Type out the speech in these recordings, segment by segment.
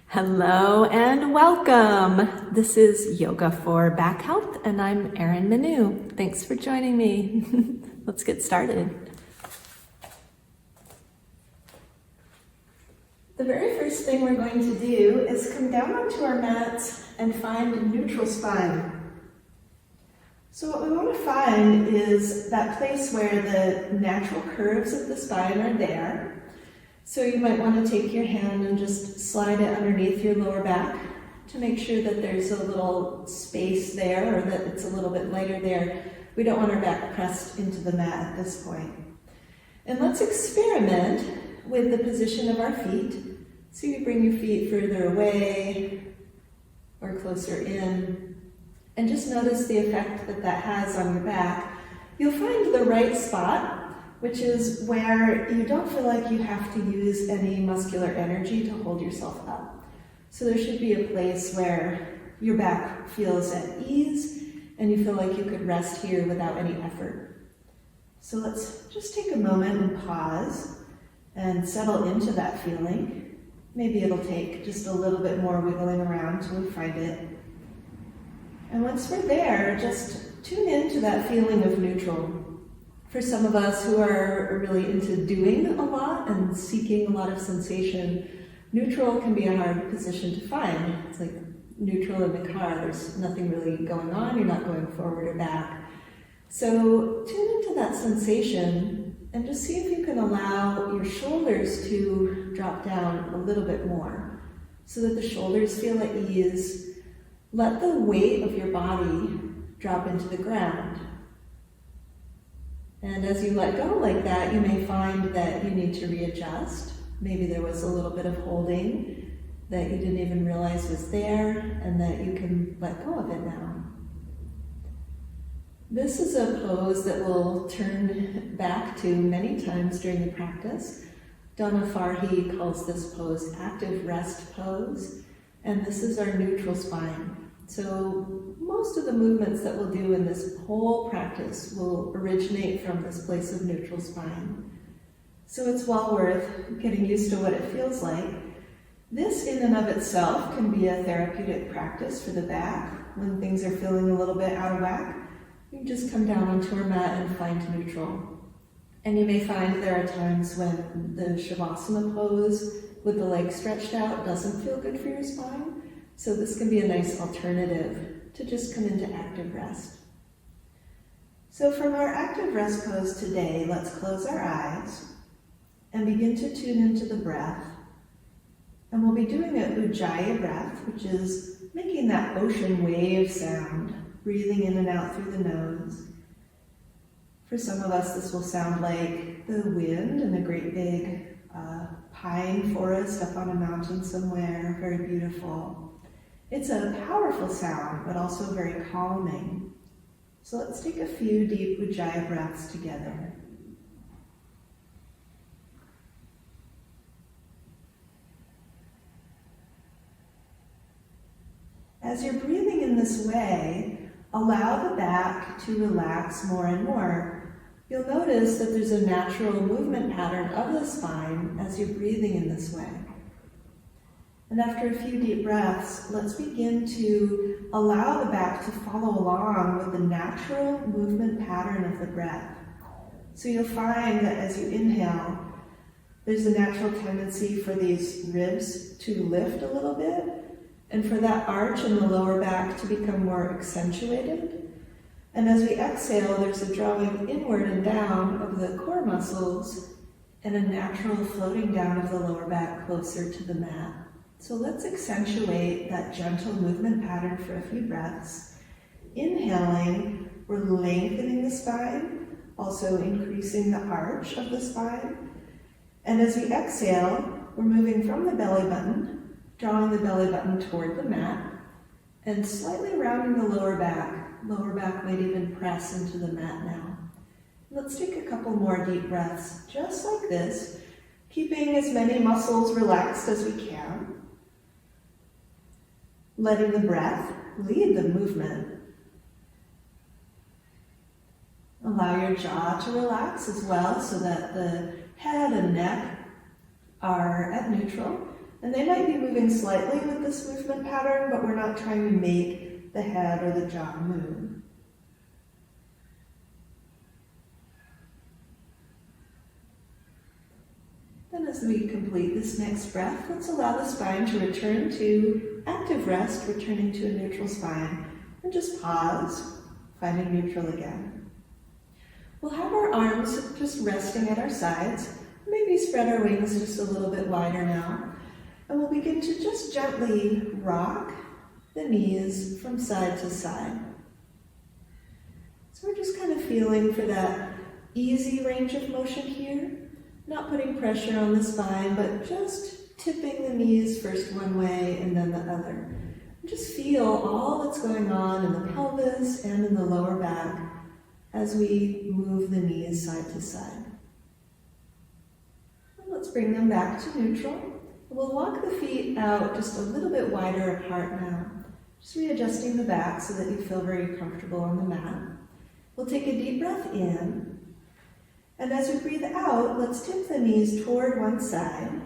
Hello and welcome. This is Yoga for Back Health and I'm Erin Menut. Thanks for joining me. Let's get started. The very first thing we're going to do is come down onto our mats and find a neutral spine. So what we want to find is that place where the natural curves of the spine are there. So you might want to take your hand and just slide it underneath your lower back to make sure that there's a little space there or that it's a little bit lighter there. We don't want our back pressed into the mat at this point. And let's experiment with the position of our feet. So you bring your feet further away or closer in and just notice the effect that that has on your back. You'll find the right spot, which is where you don't feel like you have to use any muscular energy to hold yourself up. So there should be a place where your back feels at ease and you feel like you could rest here without any effort. So let's just take a moment and pause and settle into that feeling. Maybe it'll take just a little bit more wiggling around till we find it. And once we're there, just tune into that feeling of neutral. For some of us who are really into doing a lot and seeking a lot of sensation, neutral can be a hard position to find. It's like neutral in the car. There's nothing really going on. You're not going forward or back. So tune into that sensation and just see if you can allow your shoulders to drop down a little bit more so that the shoulders feel at ease. Let the weight of your body drop into the ground. And as you let go like that, you may find that you need to readjust. Maybe there was a little bit of holding that you didn't even realize was there and that you can let go of it now. This is a pose that we'll turn back to many times during the practice. Donna Farhi calls this pose active rest pose, and this is our neutral spine. So most of the movements that we'll do in this whole practice will originate from this place of neutral spine. So it's well worth getting used to what it feels like. This in and of itself can be a therapeutic practice for the back. When things are feeling a little bit out of whack, we can just come down onto our mat and find neutral. And you may find there are times when the Shavasana pose with the legs stretched out doesn't feel good for your spine. So this can be a nice alternative to just come into active rest. So from our active rest pose today, let's close our eyes and begin to tune into the breath. And we'll be doing an Ujjayi breath, which is making that ocean wave sound, breathing in and out through the nose. For some of us, this will sound like the wind in a great big pine forest up on a mountain somewhere, very beautiful. It's a powerful sound, but also very calming. So let's take a few deep Ujjayi breaths together. As you're breathing in this way, allow the back to relax more and more. You'll notice that there's a natural movement pattern of the spine as you're breathing in this way. And after a few deep breaths, let's begin to allow the back to follow along with the natural movement pattern of the breath. So you'll find that as you inhale, there's a natural tendency for these ribs to lift a little bit, and for that arch in the lower back to become more accentuated. And as we exhale, there's a drawing inward and down of the core muscles and a natural floating down of the lower back closer to the mat. So let's accentuate that gentle movement pattern for a few breaths. Inhaling, we're lengthening the spine, also increasing the arch of the spine. And as we exhale, we're moving from the belly button, drawing the belly button toward the mat, and slightly rounding the lower back. Lower back might even press into the mat now. Let's take a couple more deep breaths, just like this, keeping as many muscles relaxed as we can. Letting the breath lead the movement. Allow your jaw to relax as well so that the head and neck are at neutral. And they might be moving slightly with this movement pattern, but we're not trying to make the head or the jaw move. Then as we complete this next breath, let's allow the spine to return to active rest, returning to a neutral spine, and just pause, finding neutral again. We'll have our arms just resting at our sides, maybe spread our wings just a little bit wider now, and we'll begin to just gently rock the knees from side to side. So we're just kind of feeling for that easy range of motion here. Not putting pressure on the spine, but just tipping the knees first one way and then the other. And just feel all that's going on in the pelvis and in the lower back as we move the knees side to side. And let's bring them back to neutral. We'll walk the feet out just a little bit wider apart now. Just readjusting the back so that you feel very comfortable on the mat. We'll take a deep breath in. And as we breathe out, let's tip the knees toward one side.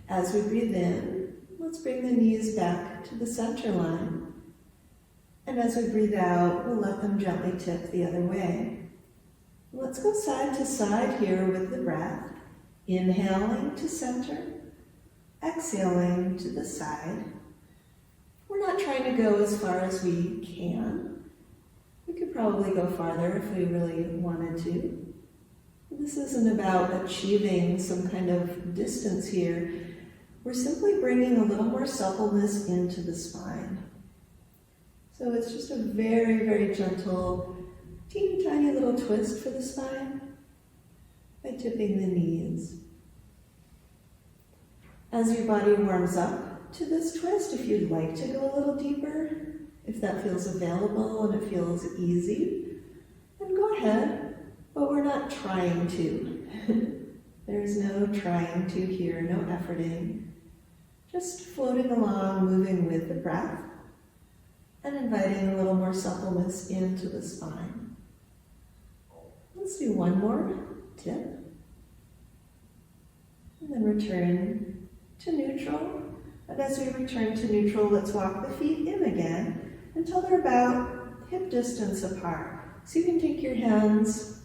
As we breathe in, let's bring the knees back to the center line. And as we breathe out, we'll let them gently tip the other way. Let's go side to side here with the breath. Inhaling to center, exhaling to the side. We're not trying to go as far as we can. We could probably go farther if we really wanted to. This isn't about achieving some kind of distance here. We're simply bringing a little more suppleness into the spine. So it's just a very, very gentle, teeny tiny little twist for the spine by tipping the knees. As your body warms up to this twist, if you'd like to go a little deeper, if that feels available and it feels easy, then go ahead, but we're not trying to. There's no trying to here, no efforting. Just floating along, moving with the breath, and inviting a little more suppleness into the spine. Let's do one more tip, and then return to neutral. And as we return to neutral, let's walk the feet in again, until they're about hip distance apart. So you can take your hands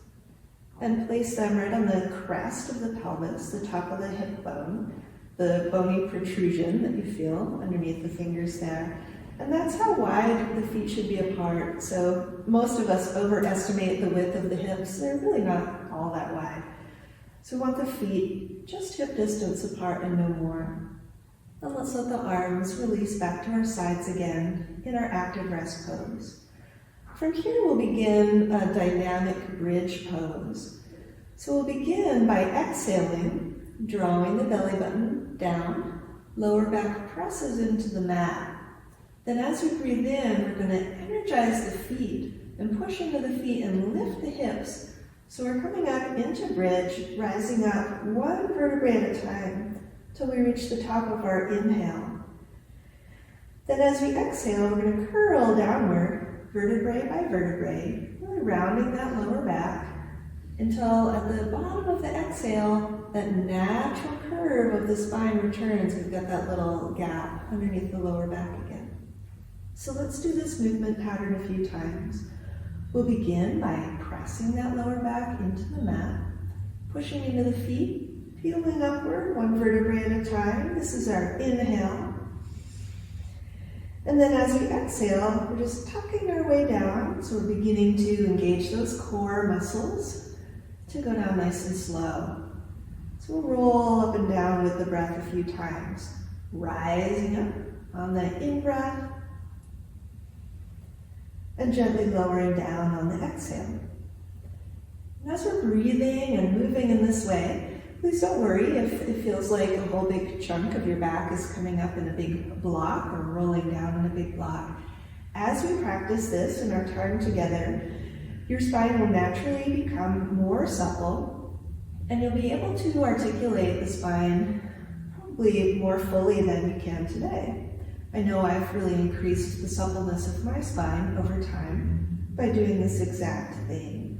and place them right on the crest of the pelvis, the top of the hip bone, the bony protrusion that you feel underneath the fingers there. And that's how wide the feet should be apart. So most of us overestimate the width of the hips. They're really not all that wide. So we want the feet just hip distance apart and no more. And let's let the arms release back to our sides again in our active rest pose. From here, we'll begin a dynamic bridge pose. So we'll begin by exhaling, drawing the belly button down, lower back presses into the mat. Then as we breathe in, we're going to energize the feet and push into the feet and lift the hips. So we're coming up into bridge, rising up one vertebrae at a time, till we reach the top of our inhale. Then as we exhale, we're going to curl downward, vertebrae by vertebrae, really rounding that lower back, until at the bottom of the exhale, that natural curve of the spine returns. We've got that little gap underneath the lower back again. So let's do this movement pattern a few times. We'll begin by pressing that lower back into the mat, pushing into the feet, peeling upward, one vertebrae at a time. This is our inhale. And then as we exhale, we're just tucking our way down. So we're beginning to engage those core muscles to go down nice and slow. So we'll roll up and down with the breath a few times. Rising up on the in-breath and gently lowering down on the exhale. And as we're breathing and moving in this way, please don't worry if it feels like a whole big chunk of your back is coming up in a big block or rolling down in a big block. As we practice this in our time together, your spine will naturally become more supple and you'll be able to articulate the spine probably more fully than you can today. I know I've really increased the suppleness of my spine over time by doing this exact thing.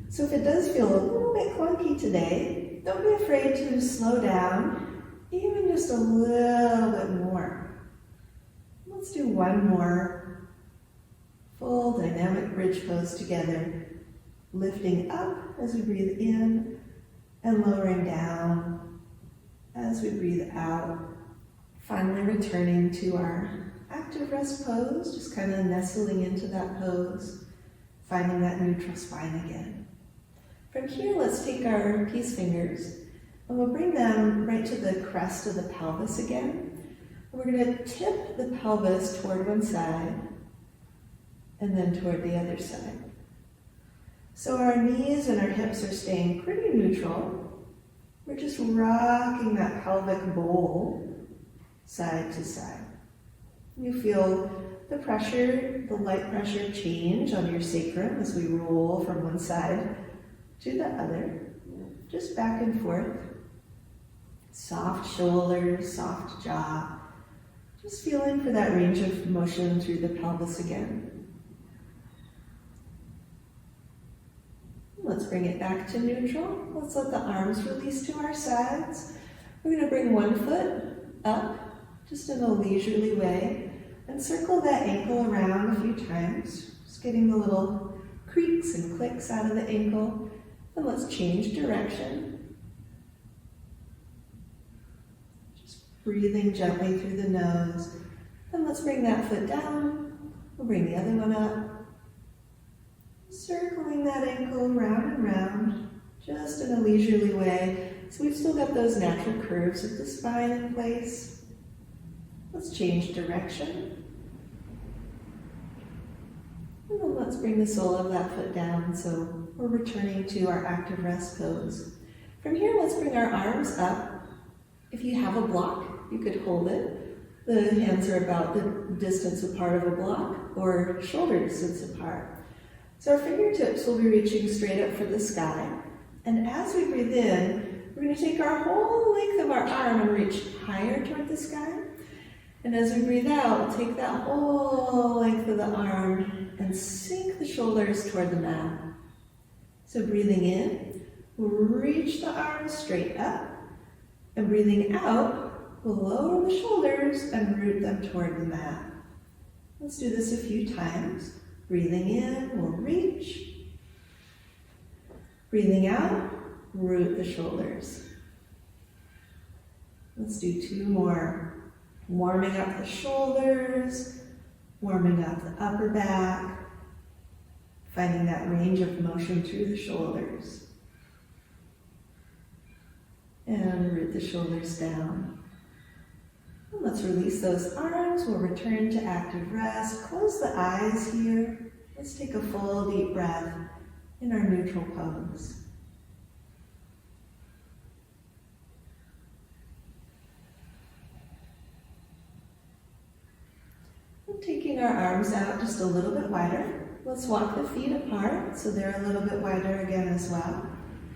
So if it does feel a little bit clunky today, don't be afraid to slow down even just a little bit more. Let's do one more full dynamic bridge pose together, lifting up as we breathe in and lowering down as we breathe out. Finally returning to our active rest pose, just kind of nestling into that pose, finding that neutral spine again. From here, let's take our peace fingers and we'll bring them right to the crest of the pelvis again. And we're going to tip the pelvis toward one side and then toward the other side. So our knees and our hips are staying pretty neutral. We're just rocking that pelvic bowl side to side. You feel the pressure, the light pressure change on your sacrum as we roll from one side to the other, just back and forth. Soft shoulders, soft jaw, just feeling for that range of motion through the pelvis again. Let's bring it back to neutral. Let's let the arms release to our sides. We're going to bring one foot up, just in a leisurely way, and circle that ankle around a few times, just getting the little creaks and clicks out of the ankle. And let's change direction. Breathing gently through the nose. And let's bring that foot down. We'll bring the other one up. Circling that ankle round and round, just in a leisurely way. So we've still got those natural curves of the spine in place. Let's change direction. And then let's bring the sole of that foot down so we're returning to our active rest pose. From here, let's bring our arms up. If you have a block, you could hold it. The hands are about the distance apart of a block or shoulder distance apart. So our fingertips will be reaching straight up for the sky. And as we breathe in, we're going to take our whole length of our arm and reach higher toward the sky. And as we breathe out, we'll take that whole length of the arm and sink the shoulders toward the mat. So breathing in, we'll reach the arms straight up. And breathing out, we'll lower the shoulders and root them toward the mat. Let's do this a few times. Breathing in, we'll reach. Breathing out, root the shoulders. Let's do two more. Warming up the shoulders, warming up the upper back, finding that range of motion through the shoulders. And root the shoulders down. And let's release those arms. We'll return to active rest. Close the eyes here. Let's take a full deep breath in our neutral pose. And taking our arms out just a little bit wider. Let's walk the feet apart so they're a little bit wider again as well.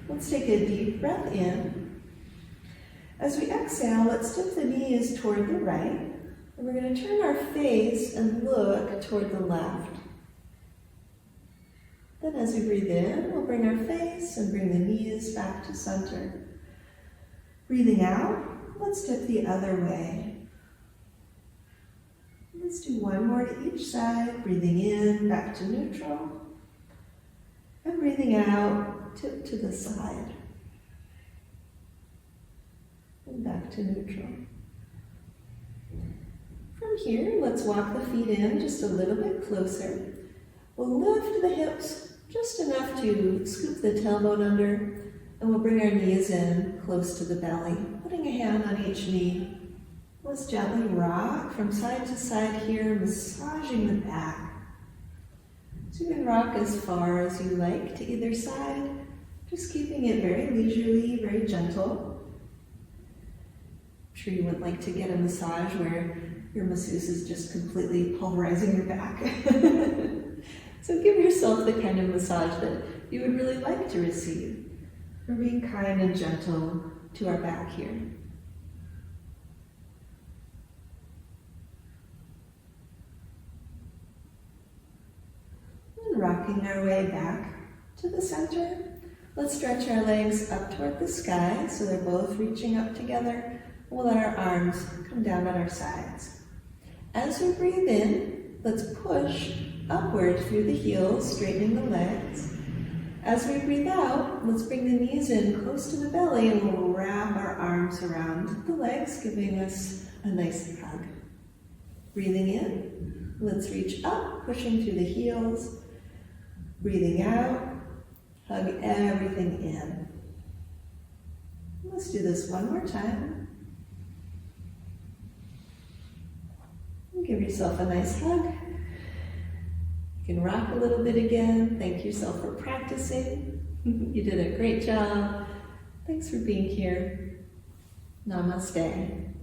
Let's take a deep breath in. As we exhale, let's tip the knees toward the right, and we're going to turn our face and look toward the left. Then as we breathe in, we'll bring our face and bring the knees back to center. Breathing out, let's tip the other way. Let's do one more to each side, breathing in, back to neutral, and breathing out, tip to the side. And back to neutral. From here, let's walk the feet in just a little bit closer. We'll lift the hips just enough to scoop the tailbone under, and we'll bring our knees in close to the belly, putting a hand on each knee. Let's gently rock from side to side here, massaging the back. So you can rock as far as you like to either side, just keeping it very leisurely, very gentle. I'm sure you wouldn't like to get a massage where your masseuse is just completely pulverizing your back. So give yourself the kind of massage that you would really like to receive. We're being kind and gentle to our back here. And rocking our way back to the center. Let's stretch our legs up toward the sky so they're both reaching up together. We'll let our arms come down at our sides. As we breathe in, let's push upward through the heels, straightening the legs. As we breathe out, let's bring the knees in close to the belly and we'll wrap our arms around the legs, giving us a nice hug. Breathing in, let's reach up, pushing through the heels. Breathing out, hug everything in. Let's do this one more time. Give yourself a nice hug. You can rock a little bit again. Thank yourself for practicing. You did a great job. Thanks for being here. Namaste.